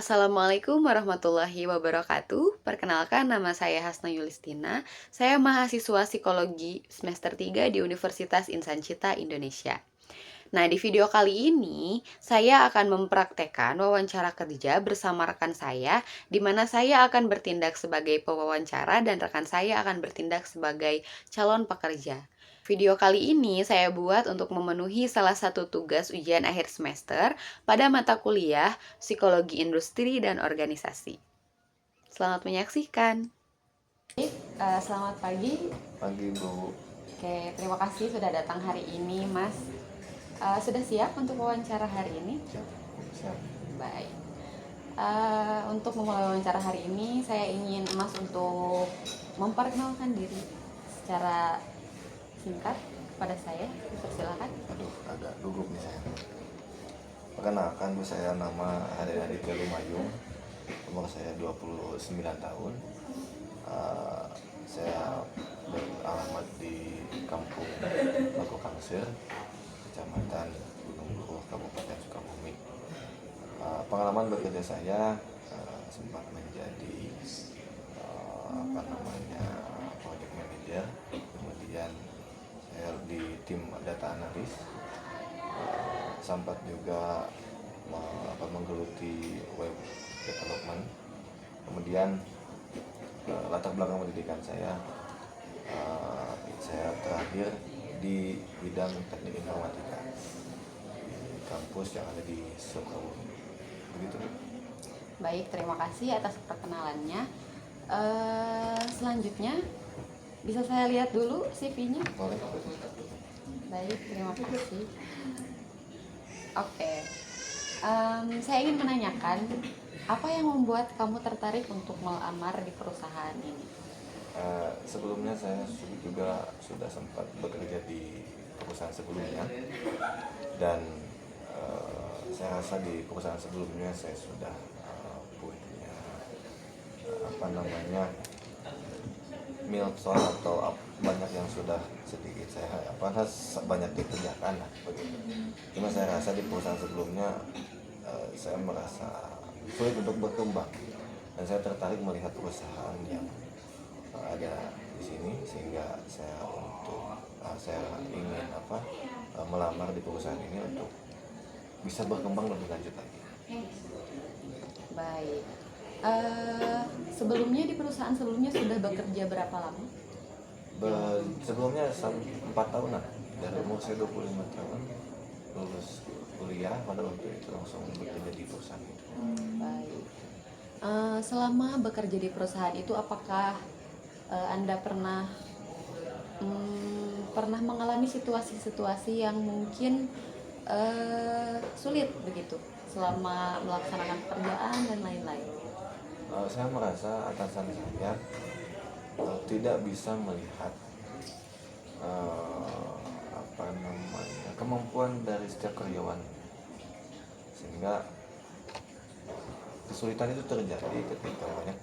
Assalamualaikum warahmatullahi wabarakatuh. Perkenalkan, nama saya Hasna Yulistina. Saya mahasiswa psikologi semester 3 di Universitas Insan Cita, Indonesia. Nah, di video kali ini saya akan mempraktekkan wawancara kerja bersama rekan saya, di mana saya akan bertindak sebagai pewawancara dan rekan saya akan bertindak sebagai calon pekerja. Video kali ini saya buat untuk memenuhi salah satu tugas ujian akhir semester pada mata kuliah Psikologi Industri dan Organisasi. Selamat menyaksikan. Selamat pagi. Pagi Bu. Oke, terima kasih sudah datang hari ini, Mas. Sudah siap untuk wawancara hari ini? Siap. Baik. Untuk memulai wawancara hari ini, saya ingin Mas untuk memperkenalkan diri secara singkat kepada saya. Persilakan. Aduh, agak gugup nih saya. Perkenalkan Bu, saya nama Haden Aditya Lumayung. Umur saya 29 tahun. Saya beralamat di Kampung Bago Kangsir, Kecamatan Gunung Buruh, Kabupaten Sukabumi. Pengalaman bekerja saya sempat menjadi project manager, kemudian saya di tim data analis, sempat juga menggeluti web development. Kemudian latar belakang pendidikan saya terakhir di bidang teknik informatika di kampus yang ada di Sukabumi. Begitu. Baik, terima kasih atas perkenalannya. Selanjutnya bisa saya lihat dulu CV-nya? Boleh. Baik, terima kasih. Oke, saya ingin menanyakan, apa yang membuat kamu tertarik untuk melamar di perusahaan ini? Sebelumnya saya juga sudah sempat bekerja di perusahaan sebelumnya, dan saya rasa di perusahaan sebelumnya saya sudah punya milestone atau banyak yang sudah sedikit banyak dikerjakan lah begitu. Cuma saya rasa di perusahaan sebelumnya saya merasa sulit untuk berkembang, dan saya tertarik melihat perusahaan yang ada di sini, sehingga saya ingin melamar di perusahaan ini untuk bisa berkembang lebih lanjut lagi. Baik. Sebelumnya di perusahaan sebelumnya sudah bekerja berapa lama? Sebelumnya 4 tahunan, dari umur saya 25 tahun, lulus kuliah pada waktu itu langsung bekerja di perusahaan itu. Baik. Selama bekerja di perusahaan itu, apakah Anda pernah mengalami situasi-situasi yang mungkin sulit begitu selama melaksanakan pekerjaan dan lain-lain? Saya merasa atasan saya tidak bisa melihat kemampuan dari setiap karyawan, sehingga kesulitan itu terjadi ketika banyak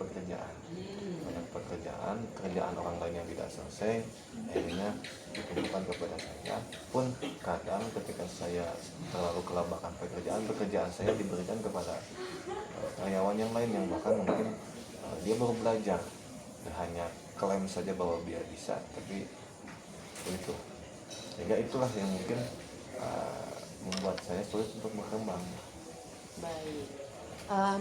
kerjaan orang lain yang tidak selesai, akhirnya ditujukan kepada saya. Pun kadang ketika saya terlalu kelabakan pekerjaan saya diberikan kepada karyawan yang lain yang bahkan mungkin dia baru belajar, dan hanya klaim saja bahwa dia bisa, tapi itu, sehingga itulah yang mungkin membuat saya sulit untuk berkembang. Baik.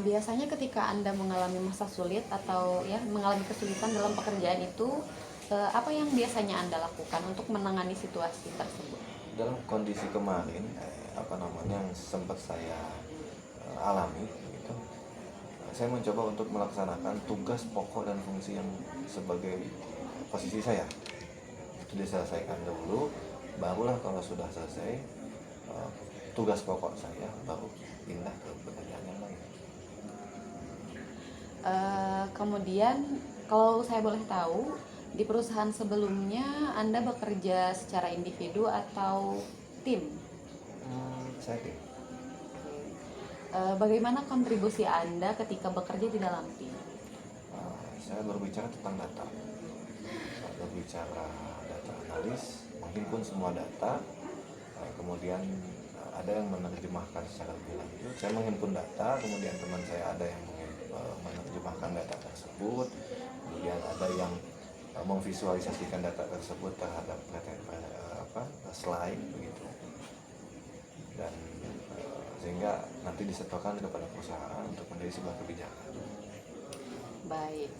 Biasanya ketika Anda mengalami masa sulit atau mengalami kesulitan dalam pekerjaan itu, apa yang biasanya Anda lakukan untuk menangani situasi tersebut? Dalam kondisi kemarin yang sempat saya alami gitu, saya mencoba untuk melaksanakan tugas pokok dan fungsi yang sebagai posisi saya itu diselesaikan dulu, barulah kalau sudah selesai tugas pokok saya baru pindah ke pekerjaan yang lain. Kemudian kalau saya boleh tahu, di perusahaan sebelumnya Anda bekerja secara individu atau tim? Saya tim. Bagaimana kontribusi Anda ketika bekerja di dalam tim? Saya berbicara tentang data, berbicara data analis, menghimpun semua data, kemudian ada yang menerjemahkan secara lebih lanjut. Saya menghimpun data, kemudian teman saya ada yang menerjemahkan data tersebut, kemudian ada yang memvisualisasikan data tersebut terhadap slide begitu, dan sehingga nanti disetorkan kepada perusahaan untuk menjadi sebuah kebijakan. Baik.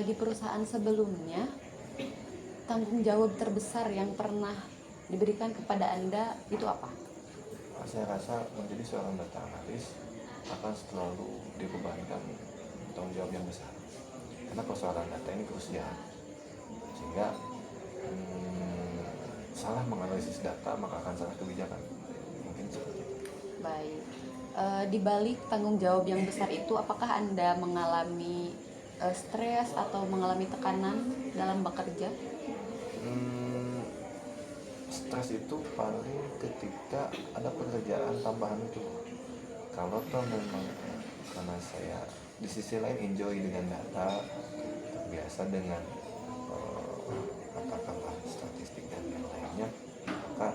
Di perusahaan sebelumnya, tanggung jawab terbesar yang pernah diberikan kepada Anda itu apa? Saya rasa menjadi seorang data analis akan selalu dibebankan tanggung jawab yang besar, karena persoalan data ini krusial, sehingga salah menganalisis data maka akan salah kebijakan, mungkin seperti itu. Baik. Di balik tanggung jawab yang besar itu, apakah Anda mengalami stres atau mengalami tekanan dalam bekerja? Stres itu paling ketika ada pekerjaan tambahan itu. Kalau toh memang karena saya di sisi lain enjoy dengan data, biasa dengan katakanlah statistik dan yang lainnya, maka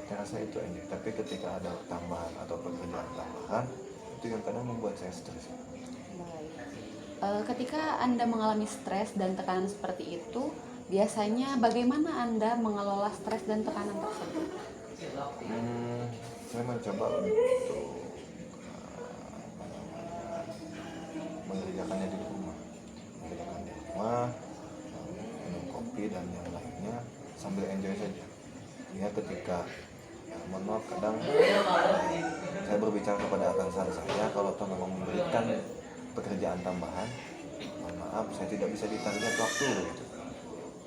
saya rasa itu enjoy. Tapi ketika ada tambahan atau pekerjaan tambahan, itu yang kadang membuat saya stres. Baik. Ketika Anda mengalami stres dan tekanan seperti itu, biasanya bagaimana Anda mengelola stres dan tekanan tersebut? Saya mencoba untuk mengerjakannya di rumah, minum kopi dan yang lainnya sambil enjoy saja. Ya ketika mohon maaf kadang saya berbicara kepada atasan saya, kalau toh memang memberikan pekerjaan tambahan, mohon maaf saya tidak bisa ditarget waktu gitu.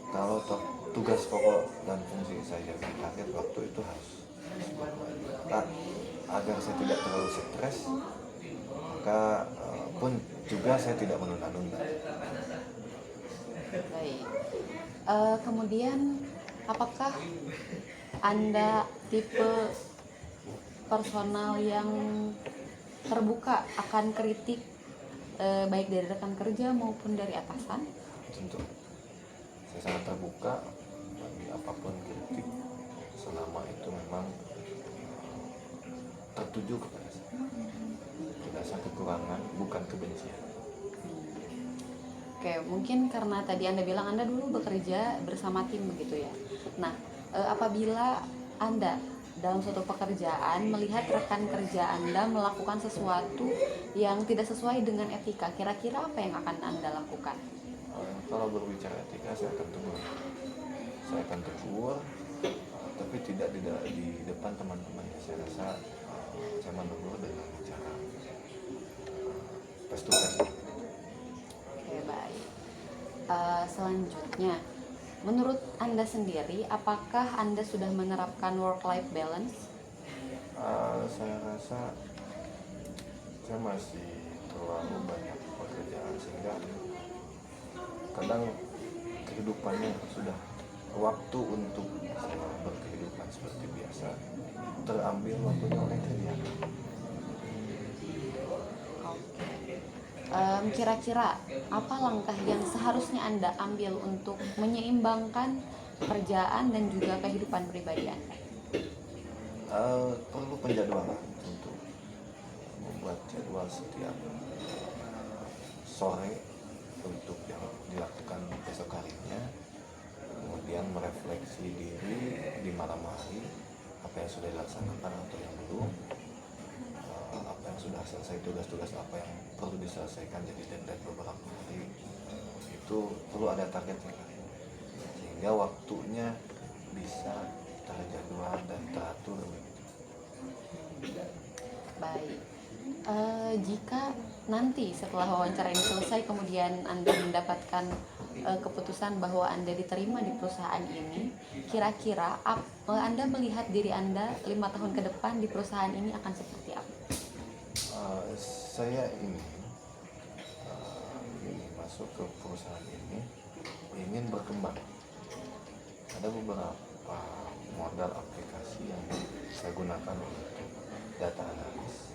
Kalau toh tugas pokok dan fungsi saya ditarget waktu itu harus agar saya tidak terlalu stres, maka pun juga saya tidak menunda-nunda. Baik. Kemudian apakah Anda tipe personal yang terbuka akan kritik baik dari rekan kerja maupun dari atasan? Tentu saya sangat terbuka bagi apapun kritik selama itu memang tertuju kepada saya, tidak ada kekurangan, bukan kebencian. Oke, mungkin karena tadi Anda bilang Anda dulu bekerja bersama tim begitu ya. Nah, apabila Anda dalam suatu pekerjaan melihat rekan kerja Anda melakukan sesuatu yang tidak sesuai dengan etika, kira-kira apa yang akan Anda lakukan? Kalau berbicara etika, saya akan tegur, tapi tidak di depan teman-teman. Saya rasa saya menegur dengan cara face to face. Oke, baik. Selanjutnya, menurut Anda sendiri, apakah Anda sudah menerapkan work-life balance? Saya rasa saya masih terlalu banyak pekerjaan sehingga kadang kehidupannya sudah waktu untuk berkehidupan seperti biasa terambil waktunya oleh kerja. Kira-kira apa langkah yang seharusnya Anda ambil untuk menyeimbangkan pekerjaan dan juga kehidupan pribadi Anda? Perlu penjadwalan untuk membuat jadwal setiap sore untuk yang dilakukan besok harinya, kemudian merefleksi diri di malam hari apa yang sudah dilaksanakan atau yang belum, apa yang sudah selesai, tugas-tugas apa yang perlu diselesaikan jadi deadline beberapa hari, itu perlu ada targetnya sehingga waktunya bisa terjadwal dan teratur. Baik. Jika nanti setelah wawancara ini selesai kemudian Anda mendapatkan keputusan bahwa Anda diterima di perusahaan ini, kira-kira Anda melihat diri Anda 5 tahun ke depan di perusahaan ini akan seperti apa? Saya ingin masuk ke perusahaan ini ingin berkembang. Ada beberapa modal aplikasi yang saya gunakan untuk data analis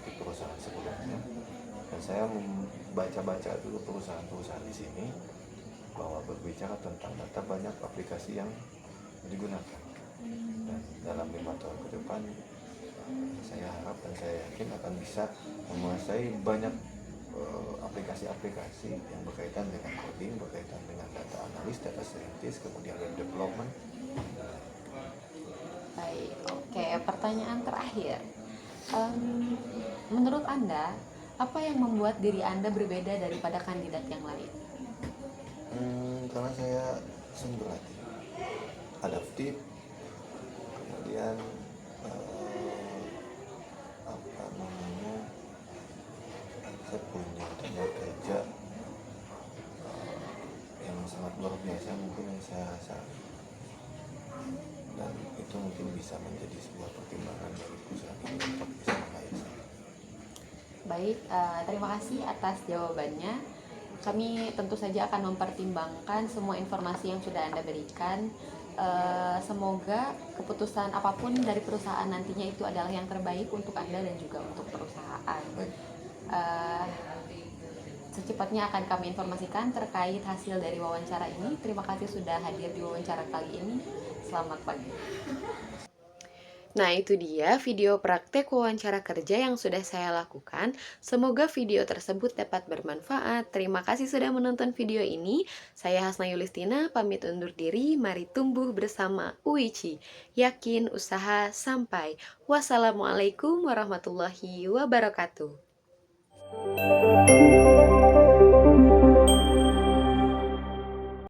di perusahaan sebelumnya, dan saya membaca-baca dulu perusahaan-perusahaan di sini bahwa berbicara tentang data banyak aplikasi yang digunakan, dan dalam 5 tahun ke depan Saya harap dan saya yakin akan bisa menguasai banyak aplikasi-aplikasi yang berkaitan dengan coding, berkaitan dengan data analis, data scientist, kemudian web development. Baik, oke. Pertanyaan terakhir. Menurut Anda, apa yang membuat diri Anda berbeda daripada kandidat yang lain? Karena saya sungguh berlatih, adaptif, kemudian apa namanya, saya punya tenaga kerja yang sangat luar biasa mungkin yang saya rasa, dan itu mungkin bisa menjadi sebuah pertimbangan bagi perusahaan ini untuk bisa menghayat saya. Baik, terima kasih atas jawabannya. Kami tentu saja akan mempertimbangkan semua informasi yang sudah Anda berikan. Semoga keputusan apapun dari perusahaan nantinya itu adalah yang terbaik untuk Anda dan juga untuk perusahaan. Baik. Secepatnya akan kami informasikan terkait hasil dari wawancara ini. Terima kasih sudah hadir di wawancara kali ini. Selamat pagi. Nah, itu dia video praktek wawancara kerja yang sudah saya lakukan. Semoga video tersebut dapat bermanfaat. Terima kasih sudah menonton video ini. Saya Hasna Yulistina, pamit undur diri. Mari tumbuh bersama UICI. Yakin, usaha, sampai. Wassalamualaikum warahmatullahi wabarakatuh.